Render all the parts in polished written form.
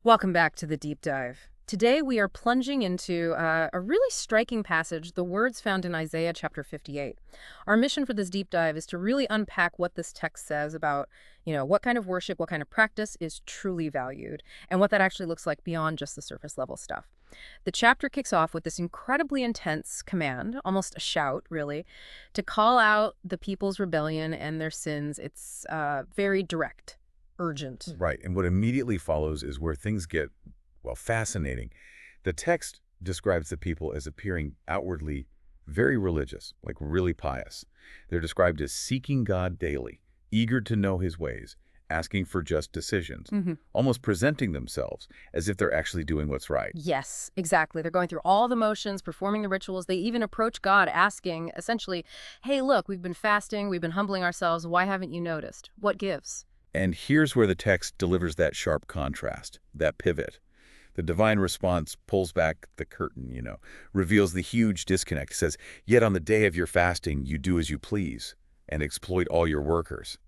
Welcome back to the deep dive. Today we are plunging into a really striking passage, the words found in Isaiah chapter 58. Our mission for this deep dive is to really unpack what this text says about, what kind of worship, what kind of practice is truly valued, and what that actually looks like beyond just the surface level stuff. The chapter kicks off with this incredibly intense command, almost a shout, really, to call out the people's rebellion and their sins. It's very direct, urgent. Right, and what immediately follows is where things get, well, fascinating. The text describes the people as appearing outwardly very religious, like really pious. They're described as seeking God daily, eager to know his ways, asking for just decisions, almost presenting themselves as if they're actually doing what's right. Yes, exactly. They're going through all the motions, performing the rituals. They even approach God asking, essentially, hey, look, we've been fasting, we've been humbling ourselves. Why haven't you noticed? What gives? And here's where the text delivers that sharp contrast, that pivot. The divine response pulls back the curtain, reveals the huge disconnect. It says, yet on the day of your fasting, you do as you please and exploit all your workers.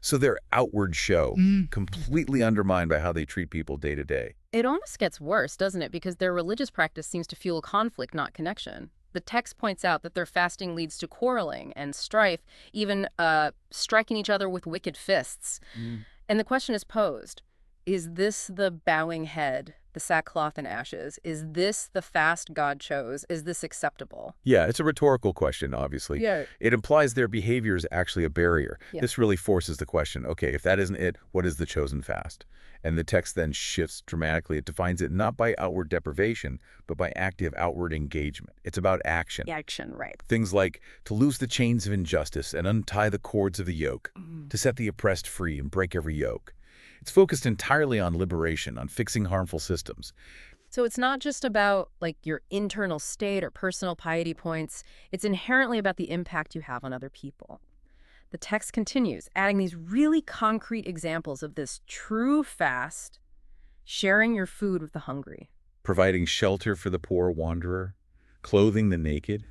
So their outward show, completely undermined by how they treat people day to day. It almost gets worse, doesn't it? Because their religious practice seems to fuel conflict, not connection. The text points out that their fasting leads to quarreling and strife, even striking each other with wicked fists. And the question is posed, is this the bowing head, the sackcloth and ashes? Is this the fast God chose? Is this acceptable? Yeah, it's a rhetorical question, obviously. Yeah. It implies their behavior is actually a barrier. Yeah. This really forces the question, okay, if that isn't it, what is the chosen fast? And the text then shifts dramatically. It defines it not by outward deprivation, but by active outward engagement. It's about action. Action, right. Things like to loose the chains of injustice and untie the cords of the yoke, to set the oppressed free and break every yoke. It's focused entirely on liberation, on fixing harmful systems. So it's not just about your internal state or personal piety points. It's inherently about the impact you have on other people. The text continues, adding these really concrete examples of this true fast, sharing your food with the hungry. Providing shelter for the poor wanderer, clothing the naked,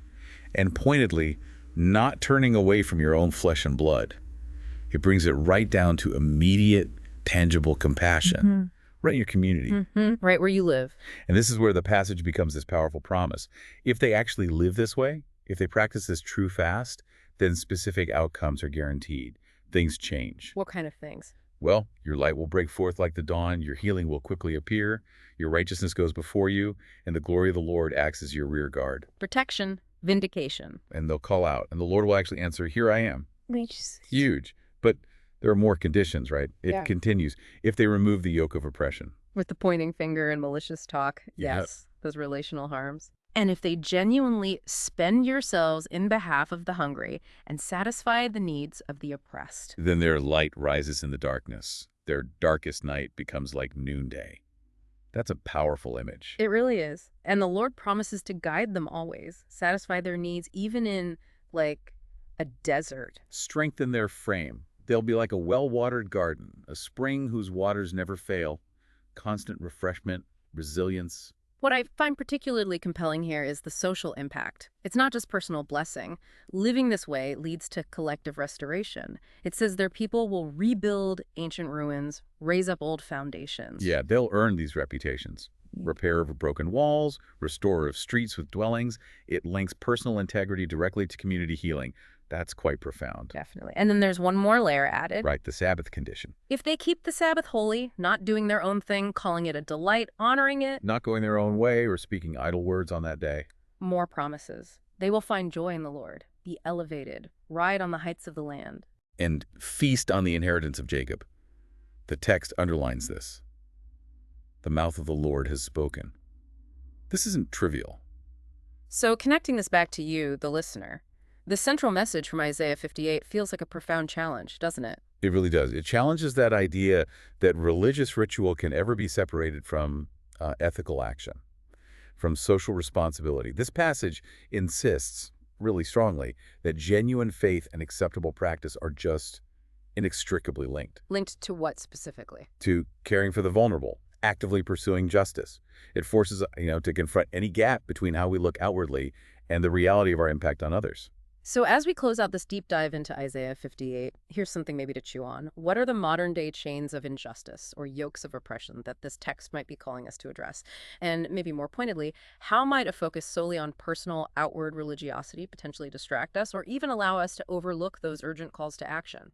and pointedly, not turning away from your own flesh and blood. It brings it right down to immediate, tangible compassion, right in your community. Right where you live. And this is where the passage becomes this powerful promise. If they actually live this way, if they practice this true fast, then specific outcomes are guaranteed. Things change. What kind of things? Well, your light will break forth like the dawn, your healing will quickly appear, your righteousness goes before you, and the glory of the Lord acts as your rear guard. Protection, vindication. And they'll call out, and the Lord will actually answer, here I am. Which is Huge. But there are more conditions, right? It Yeah. continues. If they remove the yoke of oppression. with the pointing finger and malicious talk. Yep. Yes, those relational harms. And if they genuinely spend yourselves in behalf of the hungry and satisfy the needs of the oppressed. Then their light rises in the darkness. Their darkest night becomes like noonday. That's a powerful image. It really is. And the Lord promises to guide them always, satisfy their needs, even in, a desert. Strengthen their frame. They'll be like a well-watered garden, a spring whose waters never fail, constant refreshment, resilience. What I find particularly compelling here is the social impact. It's not just personal blessing. Living this way leads to collective restoration. It says their people will rebuild ancient ruins, raise up old foundations. Yeah, they'll earn these reputations. Repair of broken walls, restorer of streets with dwellings. It links personal integrity directly to community healing. That's quite profound. Definitely. And then there's one more layer added. Right, the Sabbath condition. If they keep the Sabbath holy, not doing their own thing, calling it a delight, honoring it, Not going their own way or speaking idle words on that day. more promises. They will find joy in the Lord, be elevated, ride on the heights of the land. And feast on the inheritance of Jacob. The text underlines this. The mouth of the Lord has spoken. This isn't trivial. So connecting this back to you, the listener, the central message from Isaiah 58 feels like a profound challenge, doesn't it? It really does. It challenges that idea that religious ritual can ever be separated from ethical action, from social responsibility. This passage insists really strongly that genuine faith and acceptable practice are just inextricably linked Linked to what specifically? to caring for the vulnerable, actively pursuing justice. It forces, to confront any gap between how we look outwardly and the reality of our impact on others. So, as we close out this deep dive into Isaiah 58, here's something maybe to chew on. What are the modern day chains of injustice or yokes of oppression that this text might be calling us to address? And maybe more pointedly, how might a focus solely on personal outward religiosity potentially distract us or even allow us to overlook those urgent calls to action?